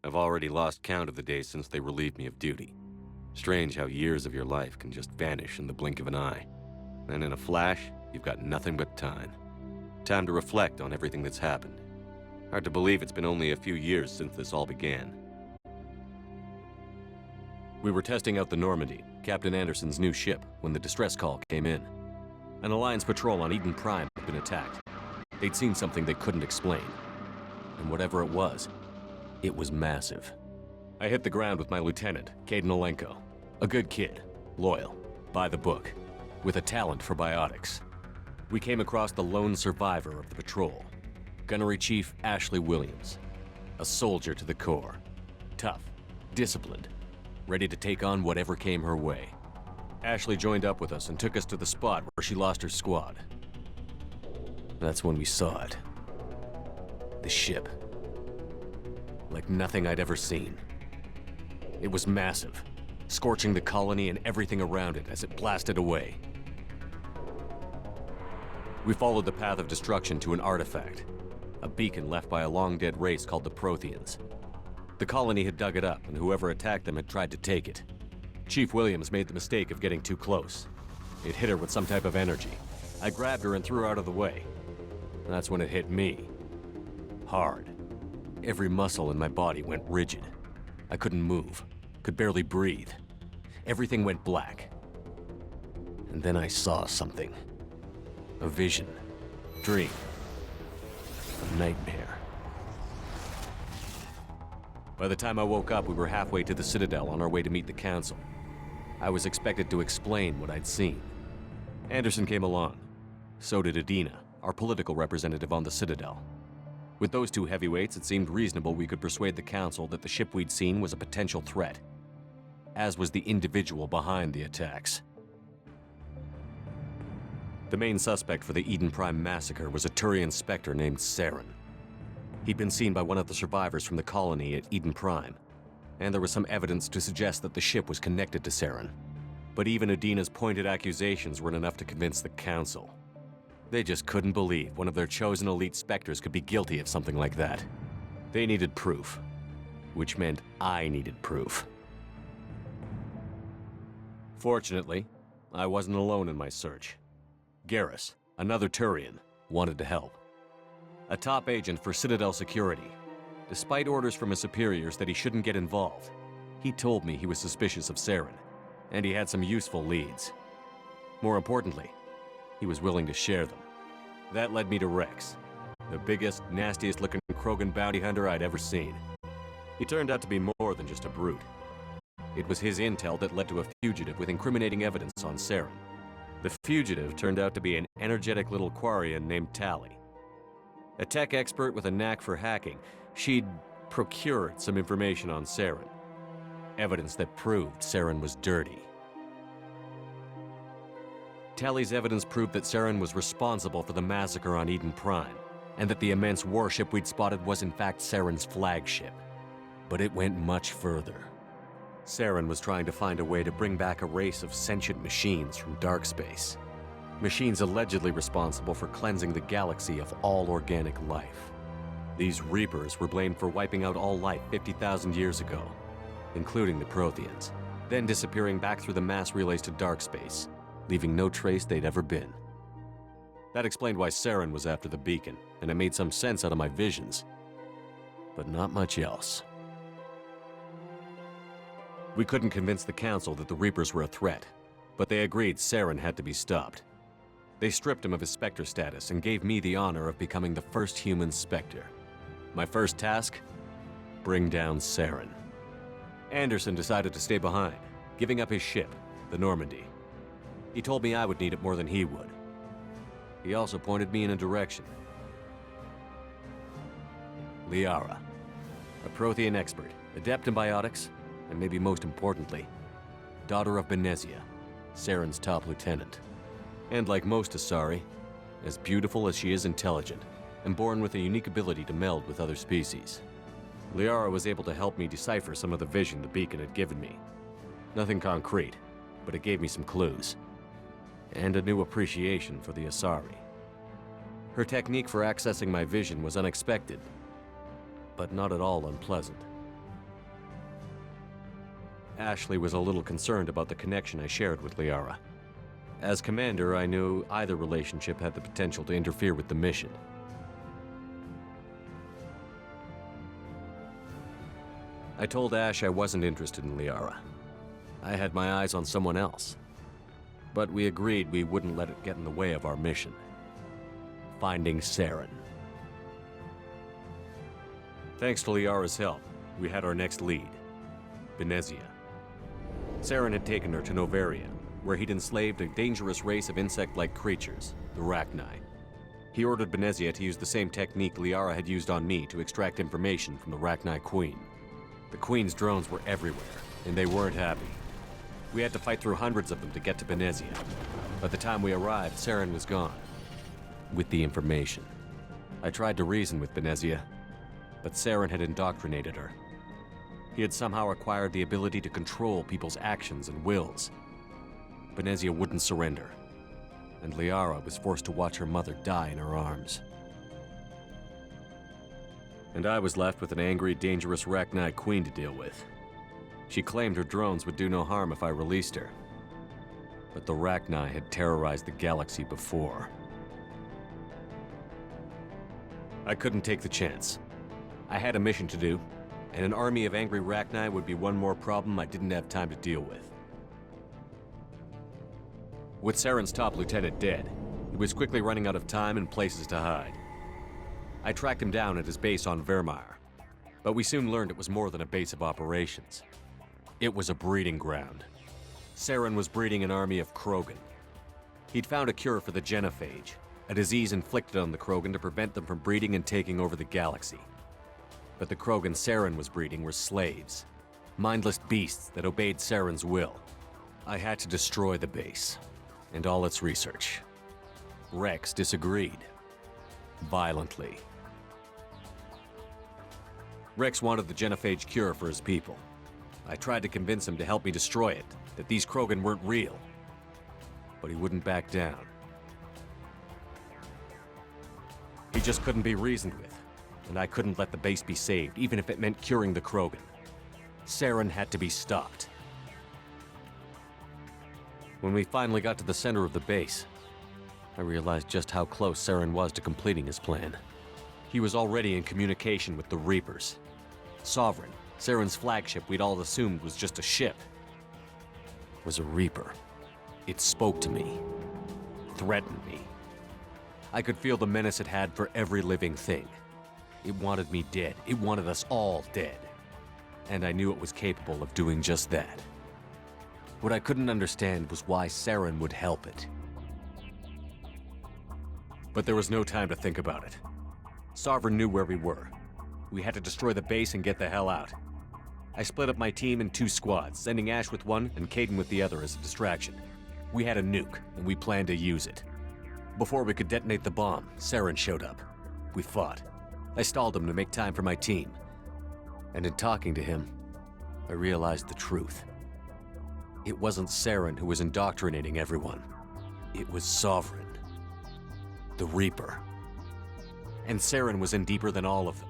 I've already lost count of the days since they relieved me of duty. Strange how years of your life can just vanish in the blink of an eye. And in a flash, you've got nothing but time. Time to reflect on everything that's happened. Hard to believe it's been only a few years since this all began. We were testing out the Normandy, Captain Anderson's new ship, when the distress call came in. An Alliance patrol on Eden Prime had been attacked. They'd seen something they couldn't explain. And whatever it was massive. I hit the ground with my lieutenant, Caden Olenko. A good kid, loyal, by the book, with a talent for biotics. We came across the lone survivor of the patrol, Gunnery Chief Ashley Williams. A soldier to the core. Tough, disciplined, ready to take on whatever came her way. Ashley joined up with us and took us to the spot where she lost her squad. That's when we saw it. The ship. Like nothing I'd ever seen. It was massive, scorching the colony and everything around it as it blasted away. We followed the path of destruction to an artifact, a beacon left by a long-dead race called the Protheans. The colony had dug it up, and whoever attacked them had tried to take it. Chief Williams made the mistake of getting too close. It hit her with some type of energy. I grabbed her and threw her out of the way. That's when it hit me. Hard. Every muscle in my body went rigid. I couldn't move, could barely breathe. Everything went black. And then I saw something. A vision. Dream. A nightmare. By the time I woke up, we were halfway to the Citadel on our way to meet the Council. I was expected to explain what I'd seen. Anderson came along. So did Adina, our political representative on the Citadel. With those two heavyweights, it seemed reasonable we could persuade the Council that the ship we'd seen was a potential threat, as was the individual behind the attacks. The main suspect for the Eden Prime massacre was a Turian Spectre named Saren. He'd been seen by one of the survivors from the colony at Eden Prime, and there was some evidence to suggest that the ship was connected to Saren. But even Adina's pointed accusations weren't enough to convince the Council. They just couldn't believe one of their chosen elite Spectres could be guilty of something like that. They needed proof, which meant I needed proof. Fortunately, I wasn't alone in my search. Garrus, another Turian, wanted to help. A top agent for Citadel Security. Despite orders from his superiors that he shouldn't get involved, he told me he was suspicious of Saren, and he had some useful leads. More importantly, he was willing to share them. That led me to Rex, the biggest, nastiest-looking Krogan bounty hunter I'd ever seen. He turned out to be more than just a brute. It was his intel that led to a fugitive with incriminating evidence on Saren. The fugitive turned out to be an energetic little Quarian named Tali. A tech expert with a knack for hacking, she'd procured some information on Saren. Evidence that proved Saren was dirty. Tali's evidence proved that Saren was responsible for the massacre on Eden Prime, and that the immense warship we'd spotted was in fact Saren's flagship. But it went much further. Saren was trying to find a way to bring back a race of sentient machines from dark space. Machines allegedly responsible for cleansing the galaxy of all organic life. These Reapers were blamed for wiping out all life 50,000 years ago, including the Protheans, then disappearing back through the mass relays to dark space, leaving no trace they'd ever been. That explained why Saren was after the beacon, and it made some sense out of my visions. But not much else. We couldn't convince the Council that the Reapers were a threat, but they agreed Saren had to be stopped. They stripped him of his Spectre status and gave me the honor of becoming the first human Spectre. My first task? Bring down Saren. Anderson decided to stay behind, giving up his ship, the Normandy. He told me I would need it more than he would. He also pointed me in a direction. Liara, a Prothean expert, adept in biotics, and maybe most importantly, daughter of Benezia, Saren's top lieutenant. And like most Asari, as beautiful as she is intelligent, and born with a unique ability to meld with other species. Liara was able to help me decipher some of the vision the beacon had given me. Nothing concrete, but it gave me some clues. And a new appreciation for the Asari. Her technique for accessing my vision was unexpected, but not at all unpleasant. Ashley was a little concerned about the connection I shared with Liara. As commander, I knew either relationship had the potential to interfere with the mission. I told Ash I wasn't interested in Liara. I had my eyes on someone else. But we agreed we wouldn't let it get in the way of our mission. Finding Saren. Thanks to Liara's help, we had our next lead, Benezia. Saren had taken her to Noveria, where he'd enslaved a dangerous race of insect-like creatures, the Rachni. He ordered Benezia to use the same technique Liara had used on me to extract information from the Rachni Queen. The Queen's drones were everywhere, and they weren't happy. We had to fight through hundreds of them to get to Benezia. By the time we arrived, Saren was gone. With the information. I tried to reason with Benezia, but Saren had indoctrinated her. He had somehow acquired the ability to control people's actions and wills. Benezia wouldn't surrender, and Liara was forced to watch her mother die in her arms. And I was left with an angry, dangerous Rachni Queen to deal with. She claimed her drones would do no harm if I released her. But the Rachni had terrorized the galaxy before. I couldn't take the chance. I had a mission to do, and an army of angry Rachni would be one more problem I didn't have time to deal with. With Saren's top lieutenant dead, he was quickly running out of time and places to hide. I tracked him down at his base on Vermeer, but we soon learned it was more than a base of operations. It was a breeding ground. Saren was breeding an army of Krogan. He'd found a cure for the genophage, a disease inflicted on the Krogan to prevent them from breeding and taking over the galaxy. But the Krogan Saren was breeding were slaves, mindless beasts that obeyed Saren's will. I had to destroy the base, and all its research. Rex disagreed. Violently. Rex wanted the genophage cure for his people. I tried to convince him to help me destroy it, that these Krogan weren't real. But he wouldn't back down. He just couldn't be reasoned with, and I couldn't let the base be saved, even if it meant curing the Krogan. Saren had to be stopped. When we finally got to the center of the base, I realized just how close Saren was to completing his plan. He was already in communication with the Reapers. Sovereign, Saren's flagship we'd all assumed was just a ship, was a Reaper. It spoke to me, threatened me. I could feel the menace it had for every living thing. It wanted me dead. It wanted us all dead. And I knew it was capable of doing just that. What I couldn't understand was why Saren would help it. But there was no time to think about it. Sovereign knew where we were. We had to destroy the base and get the hell out. I split up my team in 2 squads, sending Ash with one and Kaidan with the other as a distraction. We had a nuke, and we planned to use it. Before we could detonate the bomb, Saren showed up. We fought. I stalled him to make time for my team. And in talking to him, I realized the truth. It wasn't Saren who was indoctrinating everyone. It was Sovereign. The Reaper. And Saren was in deeper than all of them.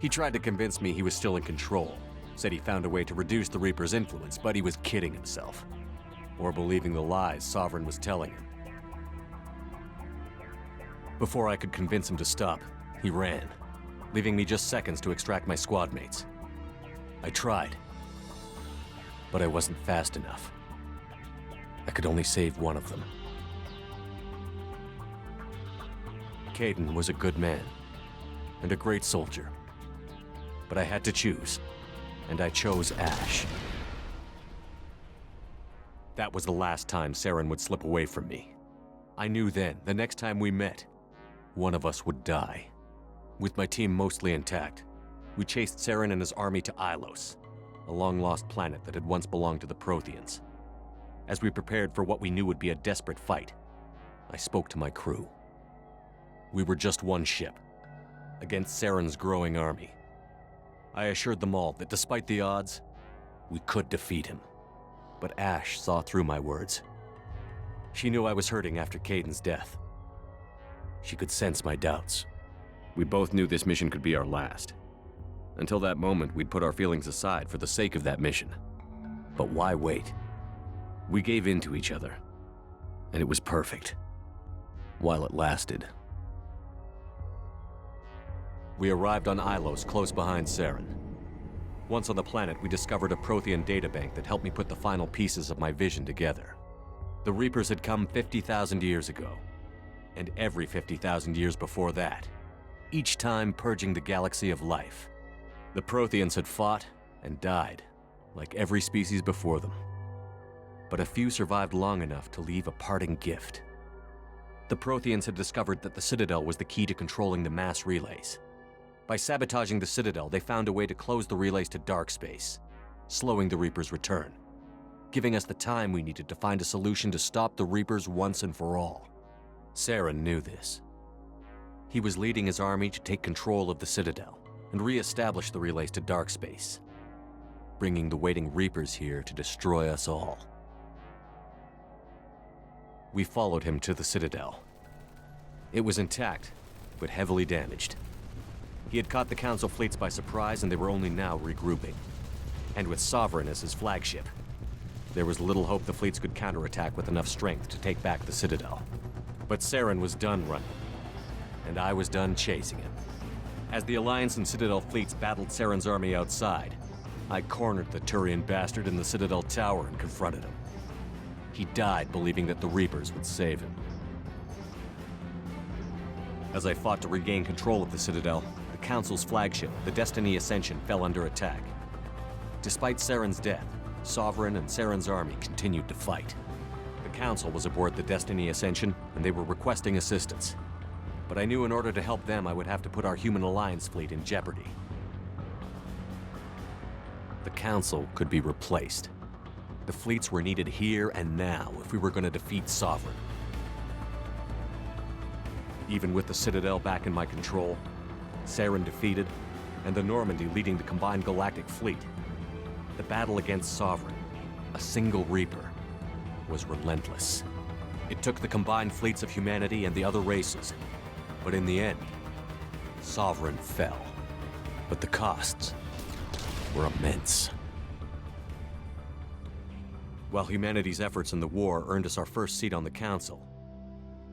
He tried to convince me he was still in control, said he found a way to reduce the Reaper's influence, but he was kidding himself. Or believing the lies Sovereign was telling him. Before I could convince him to stop, he ran, leaving me just seconds to extract my squad mates. I tried, but I wasn't fast enough. I could only save one of them. Kaidan was a good man, and a great soldier. But I had to choose, and I chose Ash. That was the last time Saren would slip away from me. I knew then, the next time we met, one of us would die. With my team mostly intact, we chased Saren and his army to Ilos, a long-lost planet that had once belonged to the Protheans. As we prepared for what we knew would be a desperate fight, I spoke to my crew. We were just one ship, against Saren's growing army. I assured them all that despite the odds, we could defeat him. But Ash saw through my words. She knew I was hurting after Kaidan's death. She could sense my doubts. We both knew this mission could be our last. Until that moment, we'd put our feelings aside for the sake of that mission. But why wait? We gave in to each other, and it was perfect. While it lasted. We arrived on Ilos, close behind Saren. Once on the planet, we discovered a Prothean databank that helped me put the final pieces of my vision together. The Reapers had come 50,000 years ago, and every 50,000 years before that, each time purging the galaxy of life. The Protheans had fought and died, like every species before them. But a few survived long enough to leave a parting gift. The Protheans had discovered that the Citadel was the key to controlling the mass relays. By sabotaging the Citadel, they found a way to close the relays to dark space, slowing the Reapers' return, giving us the time we needed to find a solution to stop the Reapers once and for all. Saren knew this. He was leading his army to take control of the Citadel and re-establish the relays to dark space, bringing the waiting Reapers here to destroy us all. We followed him to the Citadel. It was intact, but heavily damaged. He had caught the Council fleets by surprise, and they were only now regrouping. And with Sovereign as his flagship, there was little hope the fleets could counterattack with enough strength to take back the Citadel. But Saren was done running, and I was done chasing him. As the Alliance and Citadel fleets battled Saren's army outside, I cornered the Turian bastard in the Citadel tower and confronted him. He died believing that the Reapers would save him. As I fought to regain control of the Citadel, the Council's flagship, the Destiny Ascension, fell under attack. Despite Saren's death, Sovereign and Saren's army continued to fight. The Council was aboard the Destiny Ascension, and they were requesting assistance. But I knew in order to help them, I would have to put our Human Alliance fleet in jeopardy. The Council could be replaced. The fleets were needed here and now if we were going to defeat Sovereign. Even with the Citadel back in my control, Saren defeated, and the Normandy leading the combined galactic fleet, the battle against Sovereign, a single Reaper, was relentless. It took the combined fleets of humanity and the other races, but in the end, Sovereign fell. But the costs were immense. While humanity's efforts in the war earned us our first seat on the Council,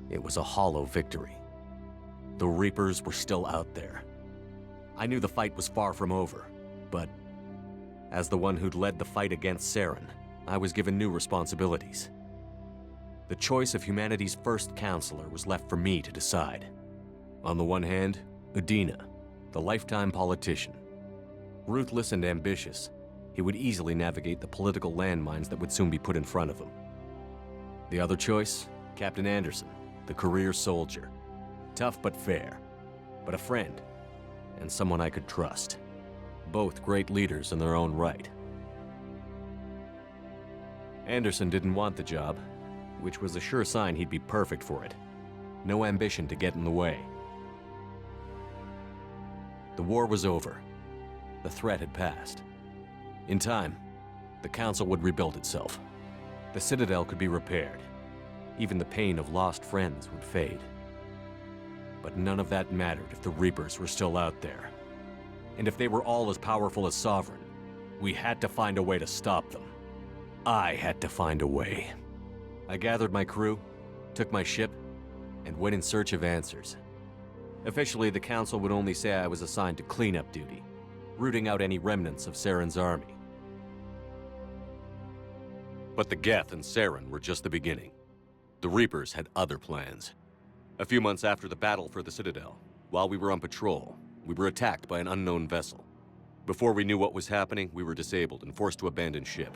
it was a hollow victory. The Reapers were still out there. I knew the fight was far from over, but as the one who'd led the fight against Saren, I was given new responsibilities. The choice of humanity's first counselor was left for me to decide. On the one hand, Udina, the lifetime politician. Ruthless and ambitious, he would easily navigate the political landmines that would soon be put in front of him. The other choice, Captain Anderson, the career soldier. Tough but fair, but a friend, and someone I could trust. Both great leaders in their own right. Anderson didn't want the job, which was a sure sign he'd be perfect for it. No ambition to get in the way. The war was over. The threat had passed. In time, the Council would rebuild itself. The Citadel could be repaired. Even the pain of lost friends would fade. But none of that mattered if the Reapers were still out there. And if they were all as powerful as Sovereign, we had to find a way to stop them. I had to find a way. I gathered my crew, took my ship, and went in search of answers. Officially, the Council would only say I was assigned to cleanup duty, rooting out any remnants of Saren's army. But the Geth and Saren were just the beginning. The Reapers had other plans. A few months after the battle for the Citadel, while we were on patrol, we were attacked by an unknown vessel. Before we knew what was happening, we were disabled and forced to abandon ship.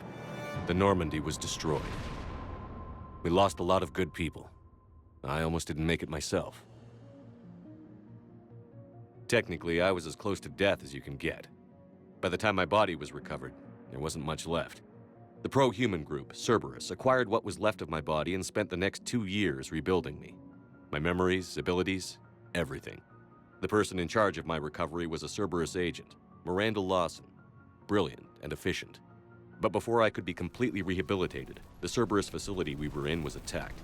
The Normandy was destroyed. We lost a lot of good people. I almost didn't make it myself. Technically, I was as close to death as you can get. By the time my body was recovered, there wasn't much left. The pro-human group, Cerberus, acquired what was left of my body and spent the next 2 years rebuilding me. My memories, abilities, everything. The person in charge of my recovery was a Cerberus agent, Miranda Lawson, brilliant and efficient. But before I could be completely rehabilitated, the Cerberus facility we were in was attacked,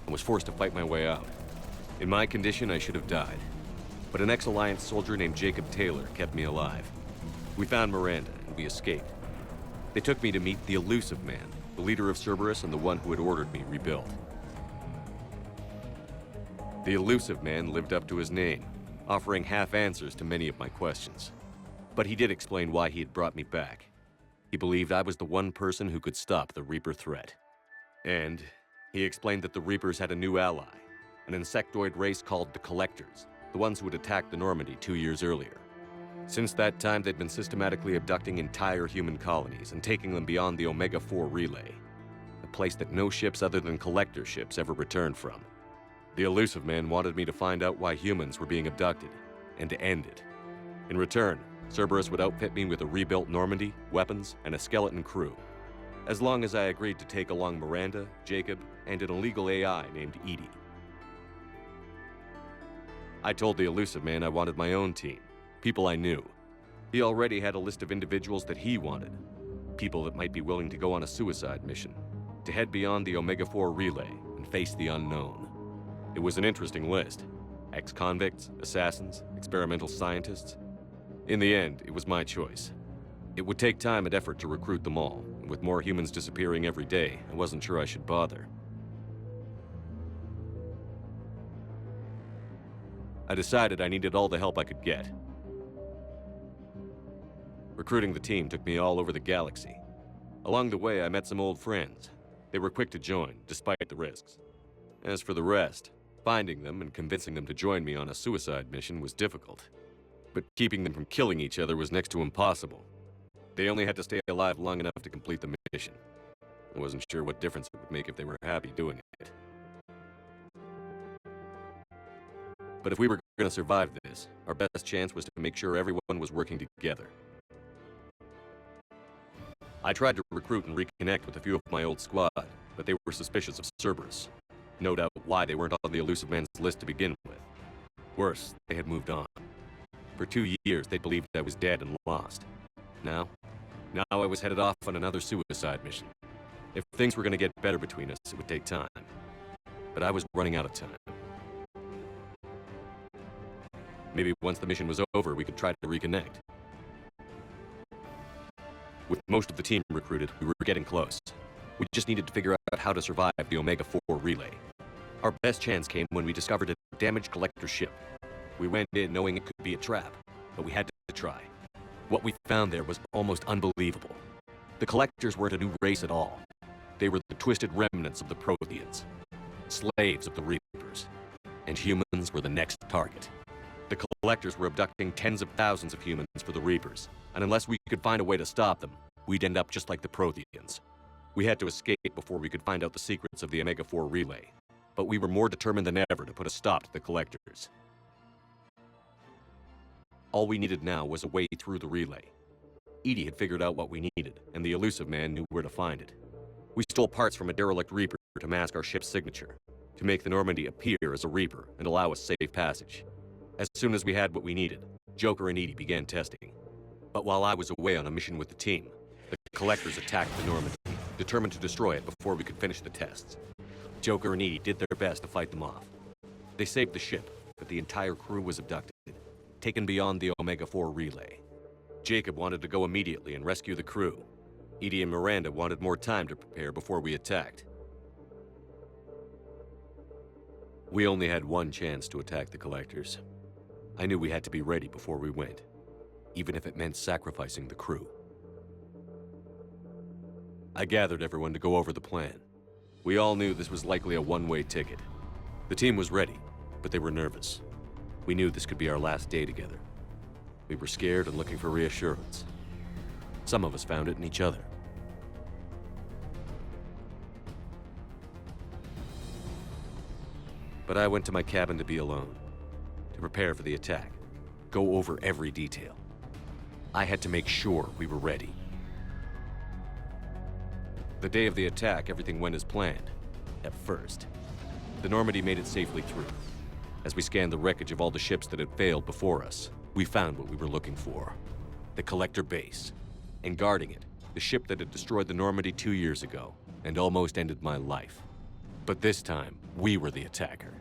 and was forced to fight my way out. In my condition, I should have died. But an ex-Alliance soldier named Jacob Taylor kept me alive. We found Miranda, and we escaped. They took me to meet the Elusive Man, the leader of Cerberus and the one who had ordered me rebuilt. The Elusive Man lived up to his name, offering half answers to many of my questions. But he did explain why he had brought me back. He believed I was the one person who could stop the Reaper threat. And he explained that the Reapers had a new ally, an insectoid race called the Collectors, the ones who had attacked the Normandy 2 years earlier. Since that time, they'd been systematically abducting entire human colonies and taking them beyond the Omega-4 relay, a place that no ships other than Collector ships ever returned from. The Elusive Man wanted me to find out why humans were being abducted, and to end it. In return, Cerberus would outfit me with a rebuilt Normandy, weapons, and a skeleton crew, as long as I agreed to take along Miranda, Jacob, and an illegal AI named EDI. I told the Elusive Man I wanted my own team, people I knew. He already had a list of individuals that he wanted, people that might be willing to go on a suicide mission, to head beyond the Omega-4 relay and face the unknown. It was an interesting list. Ex-convicts, assassins, experimental scientists. In the end, it was my choice. It would take time and effort to recruit them all, and with more humans disappearing every day, I wasn't sure I should bother. I decided I needed all the help I could get. Recruiting the team took me all over the galaxy. Along the way, I met some old friends. They were quick to join, despite the risks. As for the rest, finding them and convincing them to join me on a suicide mission was difficult. But keeping them from killing each other was next to impossible. They only had to stay alive long enough to complete the mission. I wasn't sure what difference it would make if they were happy doing it. But if we were going to survive this, our best chance was to make sure everyone was working together. I tried to recruit and reconnect with a few of my old squad, but they were suspicious of Cerberus. No doubt why they weren't on the Elusive Man's list to begin with. Worse, they had moved on. For 2 years, they believed I was dead and lost. Now I was headed off on another suicide mission. If things were going to get better between us, it would take time. But I was running out of time. Maybe once the mission was over, we could try to reconnect. With most of the team recruited, we were getting close. We just needed to figure out how to survive the Omega-4 relay. Our best chance came when we discovered a damaged Collector ship. We went in knowing it could be a trap, but we had to try. What we found there was almost unbelievable. The Collectors weren't a new race at all. They were the twisted remnants of the Protheans, slaves of the Reapers, and humans were the next target. The Collectors were abducting tens of thousands of humans for the Reapers, and unless we could find a way to stop them, we'd end up just like the Protheans. We had to escape before we could find out the secrets of the Omega-4 relay, but we were more determined than ever to put a stop to the Collectors. All we needed now was a way through the relay. EDI had figured out what we needed, and the Elusive Man knew where to find it. We stole parts from a derelict Reaper to mask our ship's signature, to make the Normandy appear as a Reaper and allow us safe passage. As soon as we had what we needed, Joker and EDI began testing. But while I was away on a mission with the team, the Collectors attacked the Normandy, determined to destroy it before we could finish the tests. Joker and EDI did their best to fight them off. They saved the ship, but the entire crew was abducted, taken beyond the Omega-4 relay. Jacob wanted to go immediately and rescue the crew. EDI and Miranda wanted more time to prepare before we attacked. We only had one chance to attack the Collectors. I knew we had to be ready before we went, even if it meant sacrificing the crew. I gathered everyone to go over the plan. We all knew this was likely a one-way ticket. The team was ready, but they were nervous. We knew this could be our last day together. We were scared and looking for reassurance. Some of us found it in each other. But I went to my cabin to be alone, to prepare for the attack, go over every detail. I had to make sure we were ready. The day of the attack, everything went as planned, at first. The Normandy made it safely through. As we scanned the wreckage of all the ships that had failed before us, we found what we were looking for. The Collector base. And guarding it, the ship that had destroyed the Normandy 2 years ago, and almost ended my life. But this time, we were the attacker.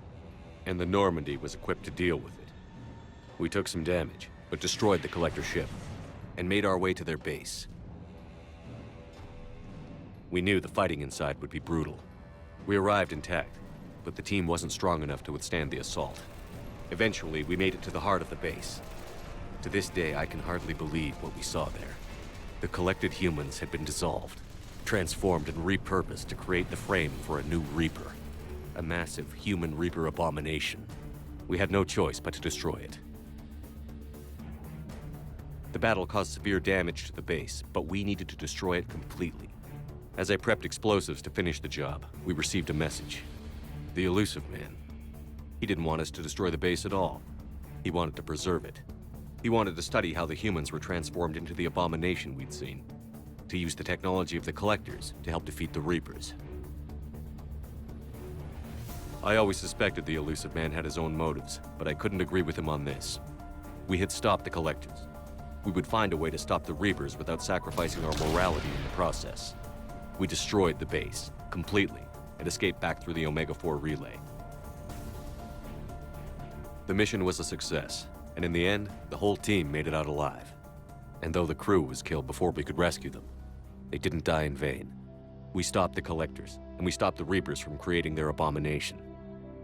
And the Normandy was equipped to deal with it. We took some damage, but destroyed the Collector ship, and made our way to their base. We knew the fighting inside would be brutal. We arrived intact, but the team wasn't strong enough to withstand the assault. Eventually, we made it to the heart of the base. To this day, I can hardly believe what we saw there. The collected humans had been dissolved, transformed and repurposed to create the frame for a new Reaper. A massive human Reaper abomination. We had no choice but to destroy it. The battle caused severe damage to the base, but we needed to destroy it completely. As I prepped explosives to finish the job, we received a message. The Illusive Man. He didn't want us to destroy the base at all. He wanted to preserve it. He wanted to study how the humans were transformed into the abomination we'd seen. To use the technology of the Collectors to help defeat the Reapers. I always suspected the Illusive Man had his own motives, but I couldn't agree with him on this. We had stopped the Collectors. We would find a way to stop the Reapers without sacrificing our morality in the process. We destroyed the base, completely, and escaped back through the Omega-4 relay. The mission was a success, and in the end, the whole team made it out alive. And though the crew was killed before we could rescue them, they didn't die in vain. We stopped the Collectors, and we stopped the Reapers from creating their abomination.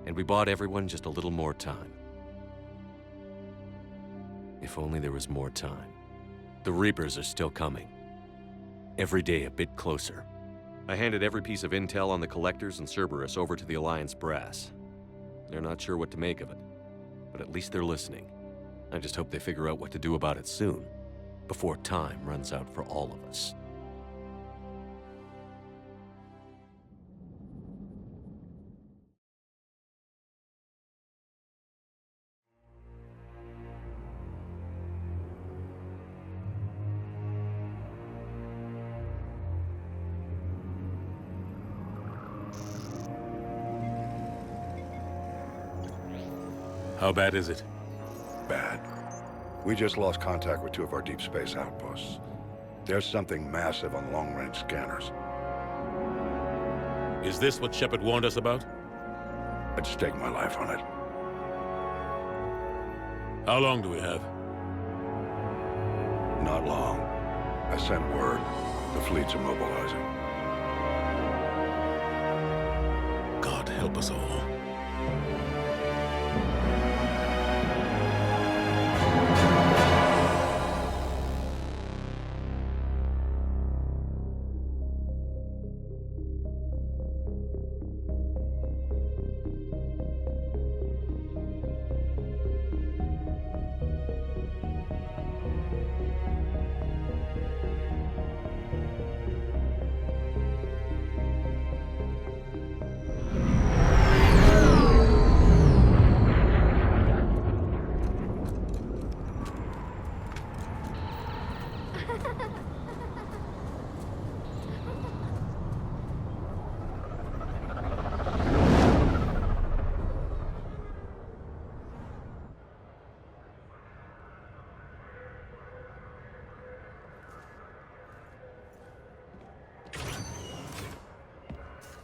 And we bought everyone just a little more time. If only there was more time. The Reapers are still coming. Every day a bit closer. I handed every piece of intel on the Collectors and Cerberus over to the Alliance brass. They're not sure what to make of it, but at least they're listening. I just hope they figure out what to do about it soon, before time runs out for all of us. How bad is it? Bad. We just lost contact with 2 of our deep space outposts. There's something massive on long-range scanners. Is this what Shepard warned us about? I'd stake my life on it. How long do we have? Not long. I sent word. The fleet's immobilizing. God help us all.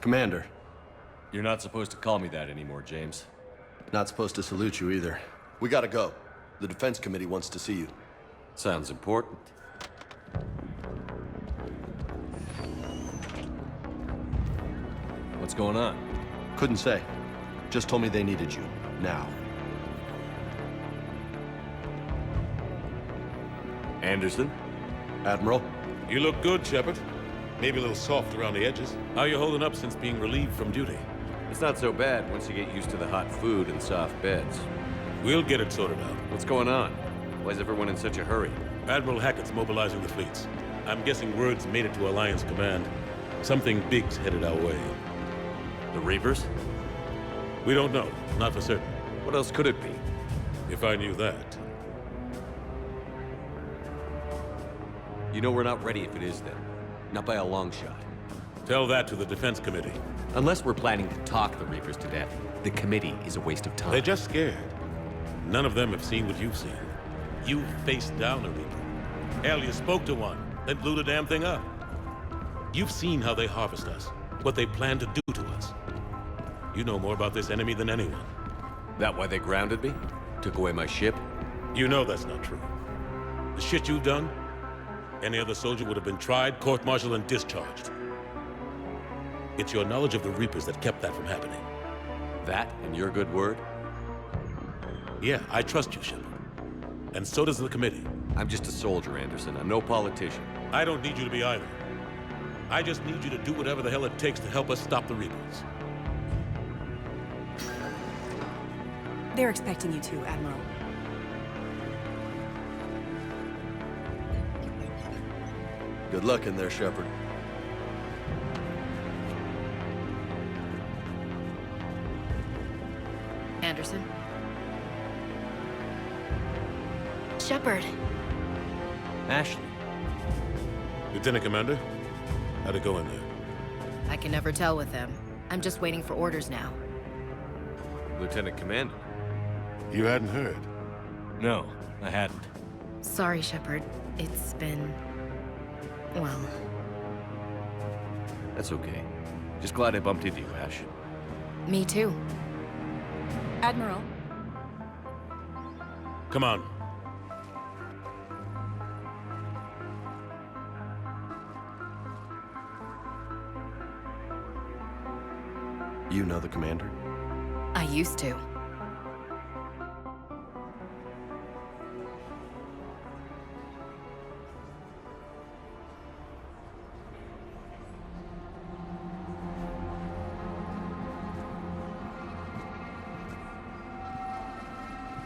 Commander. You're not supposed to call me that anymore, James. Not supposed to salute you either. We gotta go. The Defense Committee wants to see you. Sounds important. What's going on? Couldn't say. Just told me they needed you. Now. Anderson? Admiral? You look good, Shepard. Maybe a little soft around the edges. How you holding up since being relieved from duty? It's not so bad once you get used to the hot food and soft beds. We'll get it sorted out. What's going on? Why is everyone in such a hurry? Admiral Hackett's mobilizing the fleets. I'm guessing word's made it to Alliance Command. Something big's headed our way. The Reapers? We don't know. Not for certain. What else could it be? If I knew that. You know we're not ready if it is then. Not by a long shot. Tell that to the Defense Committee. Unless we're planning to talk the Reapers to death, the committee is a waste of time. They're just scared. None of them have seen what you've seen. You faced down a Reaper. Hell, you spoke to one, then blew the damn thing up. You've seen how they harvest us, what they plan to do to us. You know more about this enemy than anyone. That why they grounded me? Took away my ship? You know that's not true. The shit you've done, any other soldier would have been tried, court-martialed, and discharged. It's your knowledge of the Reapers that kept that from happening. That and your good word? Yeah, I trust you, Shepard. And so does the committee. I'm just a soldier, Anderson. I'm no politician. I don't need you to be either. I just need you to do whatever the hell it takes to help us stop the Reapers. They're expecting you to, Admiral. Good luck in there, Shepard. Anderson? Shepard. Ashley. Lieutenant Commander, how'd it go in there? I can never tell with them. I'm just waiting for orders now. Lieutenant Commander. You hadn't heard? No, I hadn't. Sorry, Shepard. It's been... well... That's okay. Just glad I bumped into you, Ash. me too. Admiral, Come on. You know the commander? I used to.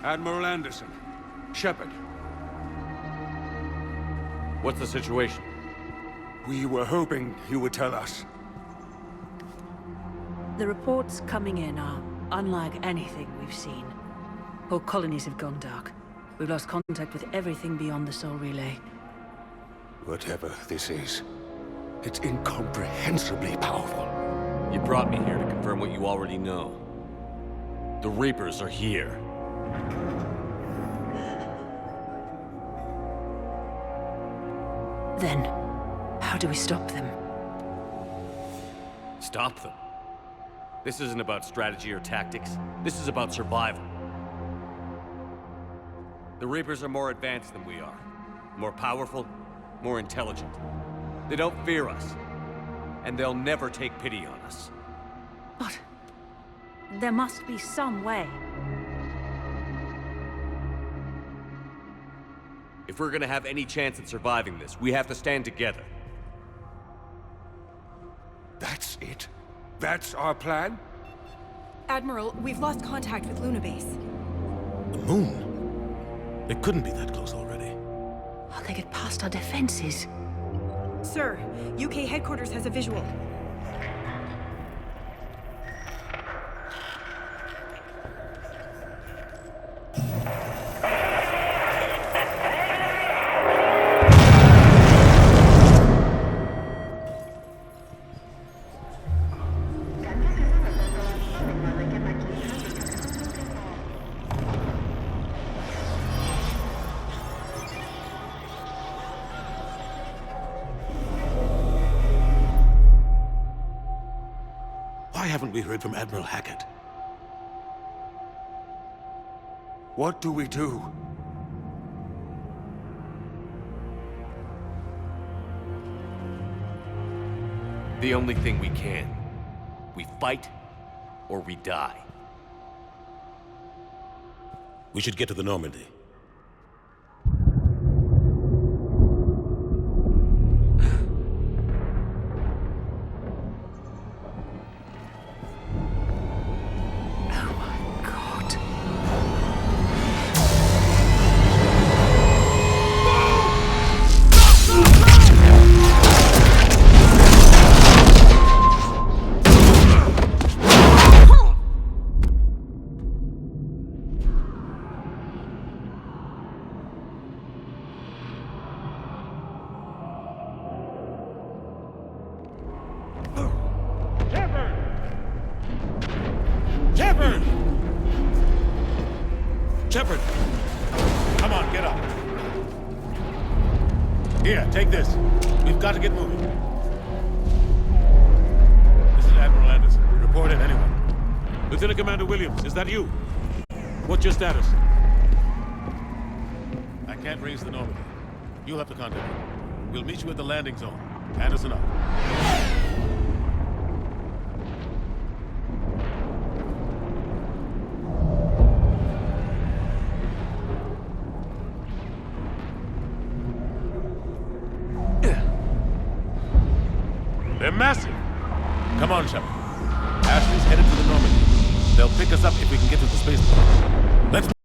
Admiral Anderson. Shepard. What's the situation? We were hoping you would tell us. The reports coming in are unlike anything we've seen. Whole colonies have gone dark. We've lost contact with everything beyond the Soul Relay. Whatever this is, it's incomprehensibly powerful. You brought me here to confirm what you already know. The Reapers are here. Then, how do we stop them? Stop them. This isn't about strategy or tactics. This is about survival. The Reapers are more advanced than we are. More powerful, more intelligent. They don't fear us. And they'll never take pity on us. But there must be some way. If we're gonna have any chance at surviving this, we have to stand together. That's it? That's our plan? Admiral, we've lost contact with Luna Base. The moon? It couldn't be that close already. How'd they get past our defenses? Sir, UK headquarters has a visual. Why haven't we heard from Admiral Hackett? What do we do? The only thing we can. We fight, or we die. We should get to the Normandy. Shepard! Shepard! Come on, get up. Here, take this. We've got to get moving. This is Admiral Anderson. Report in, anyone. Lieutenant Commander Williams, is that you? What's your status? I can't raise the Normandy. You'll have to contact me. We'll meet you at the landing zone. Anderson up. They're massive. Come on, Shepard. Ashley's headed for the Normandy. They'll pick us up if we can get to the spaceport. Let's